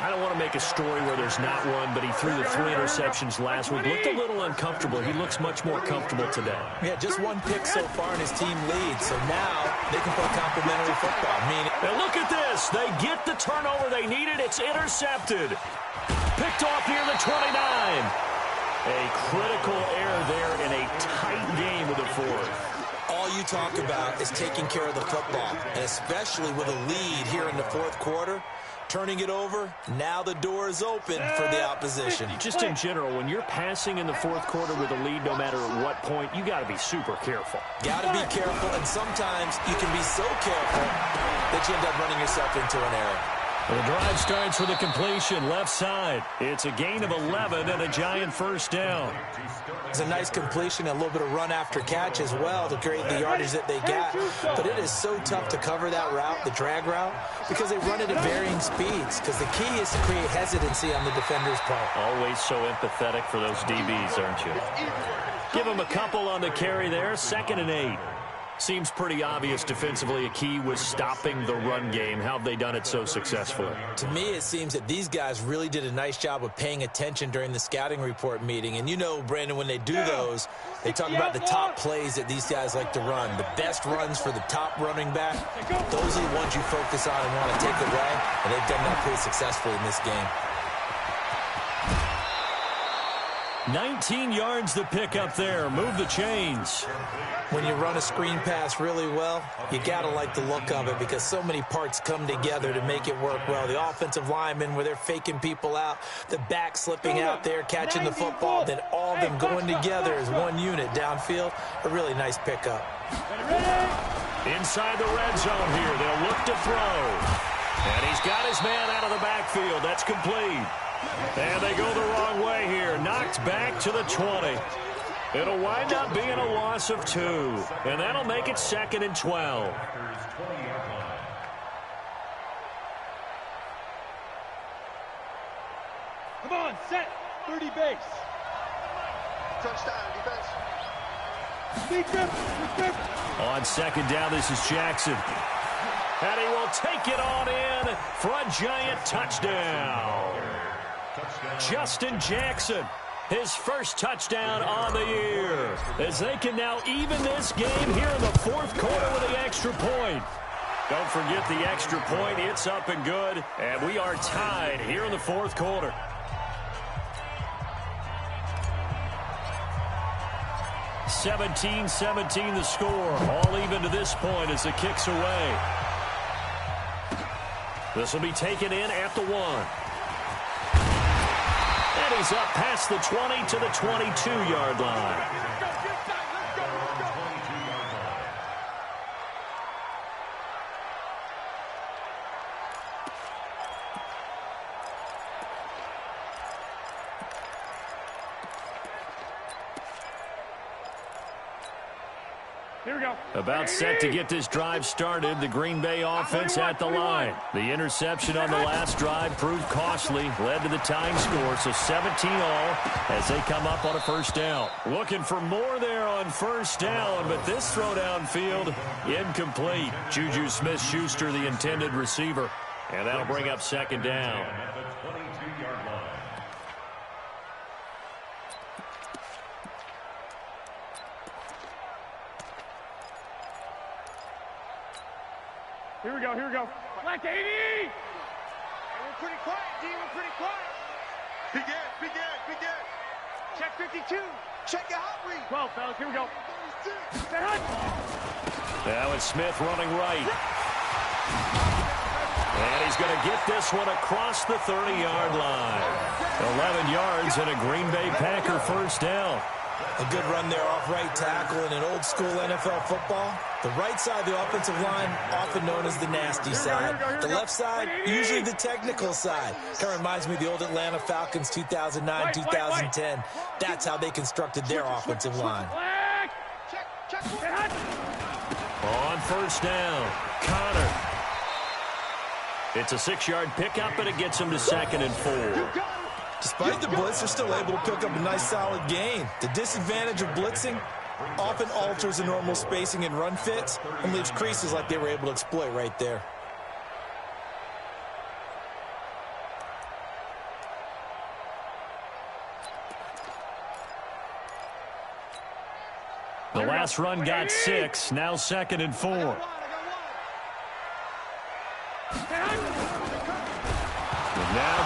I don't want to make a story where there's not one, but he threw the 3 interceptions last week. Looked a little uncomfortable. He looks much more comfortable today. Yeah, just 1 pick so far and his team leads. So now they can play complimentary football. And look at this. They get the turnover they needed. It's intercepted. Picked off near the 29. A critical error there in a tight game with the 4th. All you talk about is taking care of the football, and especially with a lead here in the 4th quarter. Turning it over, now the door is open for the opposition. Just in general, when you're passing in the 4th quarter with a lead, no matter at what point, you got to be super careful. Got to be careful, and sometimes you can be so careful that you end up running yourself into an error. Well, the drive starts with a completion, left side. It's a gain of 11 and a giant first down. It's a nice completion, a little bit of run after catch as well to create the yardage that they got. But it is so tough to cover that route, the drag route, because they run it at varying speeds. Because the key is to create hesitancy on the defender's part. Always so empathetic for those DBs, aren't you? Give them a couple on the carry there, 2nd and 8. Seems pretty obvious defensively a key was stopping the run game. How have they done it so successfully? To me, it seems that these guys really did a nice job of paying attention during the scouting report meeting. And you know, Brandon, when they do those, they talk about the top plays that these guys like to run. The best runs for the top running back, those are the ones you focus on and want to take away. And they've done that pretty successfully in this game. 19 yards to pick up there. Move the chains. When you run a screen pass really well, you got to like the look of it because so many parts come together to make it work well. The offensive linemen, where they're faking people out, the back slipping out there, catching the football, then all of them going together as one unit downfield. A really nice pickup. Inside the red zone here. They'll look to throw. And he's got his man out of the backfield. That's complete. And they go the wrong way here. Knocked back to the 20. It'll wind up being a loss of 2. And that'll make it 2nd and 12. Come on, set. 30 base. Touchdown, defense. On 2nd down, this is Jackson. And he will take it on in for a giant touchdown. Justin Jackson, his first touchdown on the year, as they can now even this game here in the 4th quarter with the extra point. Don't forget the extra point. It's up and good, and we are tied here in the 4th quarter. (17-17) the score, all even to this point as the kick's away. This will be taken in at the 1. And he's up past the 20 to the 22-yard line. Here we go. About set to get this drive started. The Green Bay offense at the line. The interception on the last drive proved costly. Led to the tying score, so 17 all as they come up on a first down. Looking for more there on first down, but this throw downfield incomplete. Juju Smith-Schuster, the intended receiver. And that'll bring up 2nd down. Here we go, here we go. Black 80! We're pretty quiet, D. We're pretty quiet. Big Ed, Big Ed, Big Ed. Check 52. Check your hot read. 12, fellas, here we go. 36. Set hut. Now it's Smith running right. And he's going to get this one across the 30-yard line. 11 yards and a Green Bay Packer first down. A good run there off right tackle in an old-school NFL football. The right side of the offensive line, often known as the nasty side. The left side, usually the technical side. Kind of reminds me of the old Atlanta Falcons 2009, 2010. That's how they constructed their offensive line. On first down, Connor. It's a 6-yard pickup, and it gets him to 2nd and 4. Despite the blitz, they're still able to pick up a nice solid gain. The disadvantage of blitzing often alters the normal spacing and run fits and leaves creases like they were able to exploit right there. The last run got 6. Now 2nd and 4. Now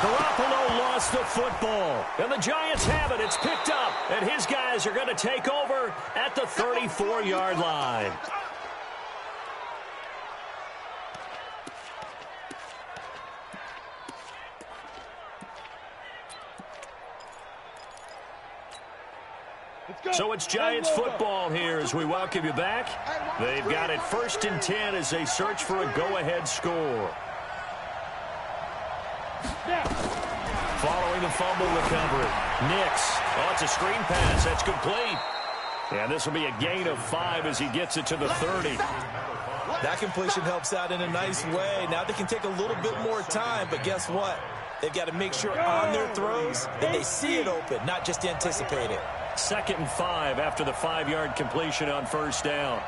Garoppolo lost the football. And the Giants have it. It's picked up. And his guys are going to take over at the 34-yard line. So it's Giants football here as we welcome you back. They've got it 1st and 10 as they search for a go-ahead score. Following the fumble recovery, Nix. Oh, it's a screen pass. That's complete. And this will be a gain of 5 as he gets it to the 30. That completion helps out in a nice way. Now they can take a little bit more time, but guess what? They've got to make sure on their throws that they see it open, not just anticipate it. 2nd and 5 after the 5-yard completion on 1st down.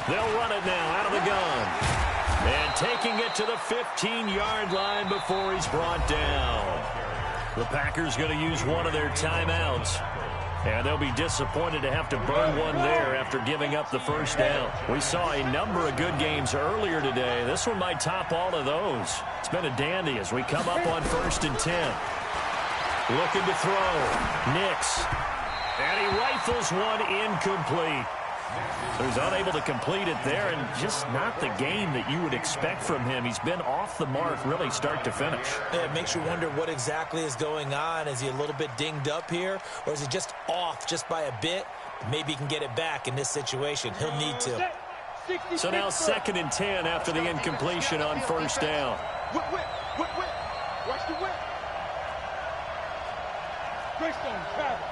They'll run it now out of the gun. And taking it to the 15-yard line before he's brought down. The Packers going to use one of their timeouts. And they'll be disappointed to have to burn one there after giving up the 1st down. We saw a number of good games earlier today. This one might top all of those. It's been a dandy as we come up on 1st and 10. Looking to throw. Nix. And he rifles one incomplete. So he's unable to complete it there, and just not the game that you would expect from him. He's been off the mark really start to finish. Yeah, it makes you wonder what exactly is going on. Is he a little bit dinged up here, or is he just off just by a bit? Maybe he can get it back in this situation. He'll need to. So now 2nd and 10 after the incompletion on 1st down. Watch the whip. Greystone, travel.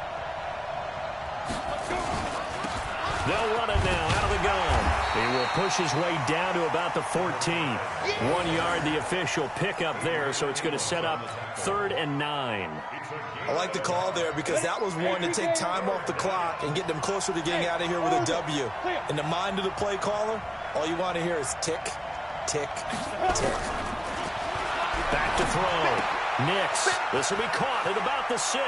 They'll run it now out of the gun. He will push his way down to about the 14. 1 yard, the official pickup there, so it's going to set up 3rd and 9. I like the call there because that was one to take time off the clock and get them closer to getting out of here with a W. In the mind of the play caller, all you want to hear is tick, tick, tick. Back to throw. Nix. This will be caught at about the 6.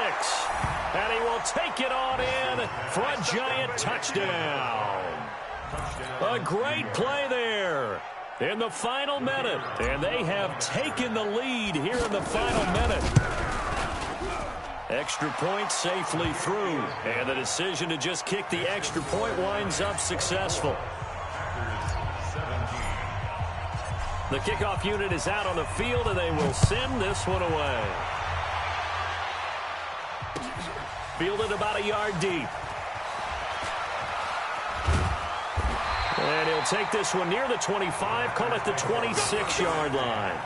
And he will take it on in for a Giant touchdown. A great play there in the final minute. And they have taken the lead here in the final minute. Extra point safely through. And the decision to just kick the extra point winds up successful. The kickoff unit is out on the field, and they will send this one away. Fielded about a yard deep. And he'll take this one near the 25, call it the 26-yard line.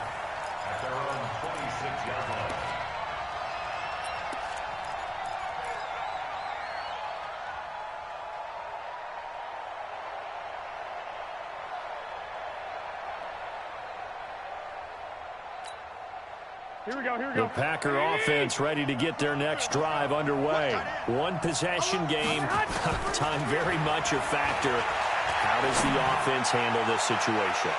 Here we go. The Packer offense ready to get their next drive underway. One possession game. Time very much a factor. How does the offense handle this situation?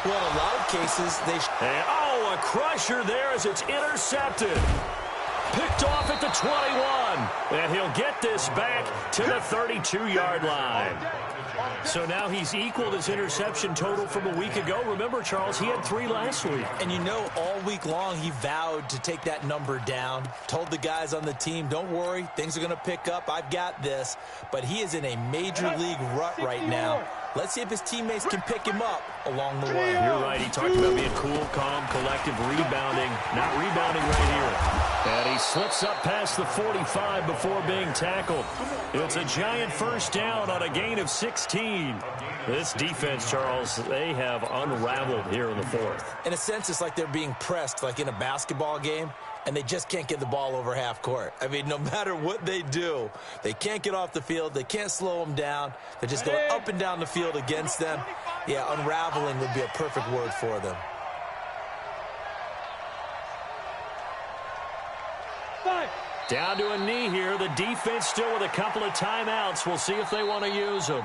Well, in a lot of cases, a crusher there as it's intercepted. Picked off at the 21. And he'll get this back to the 32-yard line. So now he's equaled his interception total from a week ago. Remember, Charles, he had 3 last week. And you know, all week long he vowed to take that number down. Told the guys on the team, don't worry, things are going to pick up. I've got this. But he is in a major league rut right now. Let's see if his teammates can pick him up along the way. You're right. He talked about being cool, calm, collective, rebounding. Not rebounding right here. And he slips up past the 45 before being tackled. It's a Giant 1st down on a gain of 16. This defense, Charles, they have unraveled here in the 4th. In a sense, it's like they're being pressed, like in a basketball game, and they just can't get the ball over half court. I mean, no matter what they do, they can't get off the field. They can't slow them down. They're just going up and down the field against them. Yeah, unraveling would be a perfect word for them. Down to a knee here. The defense still with a couple of timeouts. We'll see if they want to use them.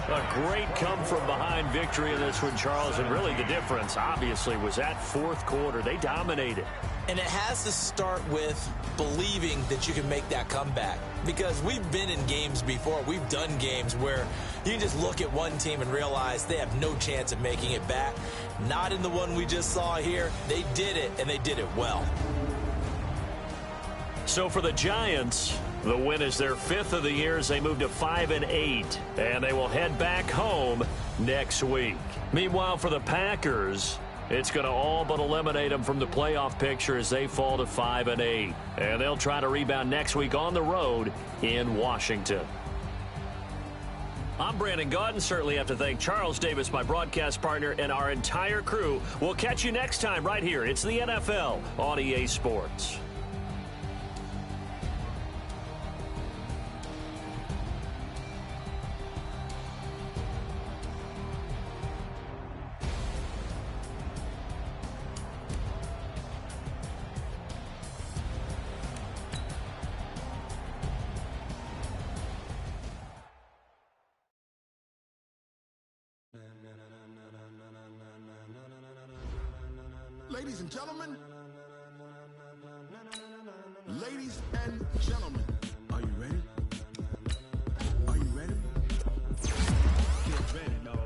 A great come-from-behind victory in this one, Charles, and really the difference, obviously, was that fourth quarter. They dominated. And it has to start with believing that you can make that comeback. Because we've been in games before. We've done games where you can just look at one team and realize they have no chance of making it back. Not in the one we just saw here. They did it, and they did it well. So for the Giants, the win is their 5th of the year as they move to 5-8, and they will head back home next week. Meanwhile, for the Packers, it's going to all but eliminate them from the playoff picture as they fall to 5-8, and they'll try to rebound next week on the road in Washington. I'm Brandon Gaudin. Certainly have to thank Charles Davis, my broadcast partner, and our entire crew. We'll catch you next time right here. It's the NFL on EA Sports. Ladies and gentlemen, ladies and gentlemen, are you ready? Are you ready? Get ready, dog.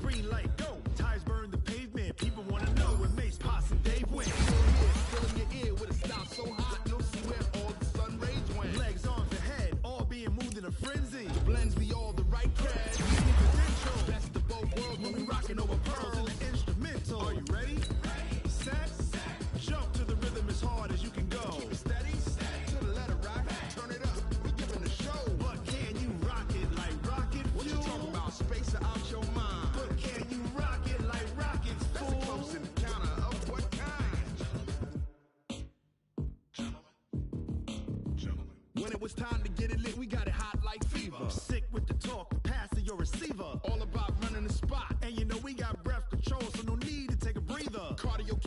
Green light, go. Tires burn the pavement. People want to know when Mace, Posse, and Dave went. Filling your ear with a stop so hot, you'll see where all the sun rays went. Legs, arms, and head, all being moved in a frenzy. The blends be all the right cred. Meaning potential. Best of both worlds when we rocking over pearls in the instrumental. Are you ready? Set. Jump to the rhythm as hard as you can go. Keep it steady. To the letter rock. Turn it up. We giving the show. But can you rock it like rocket fuel? What you talking about? Space out your mind. Can you rock it like rockets, fool? That's a close encounter of what kind? Gentlemen. When it was time to get it lit, we got it hot like fever. Sick with the talk, pass to your receiver. All about running the spot. And you know we got breath control, so no need to take a breather. Cardio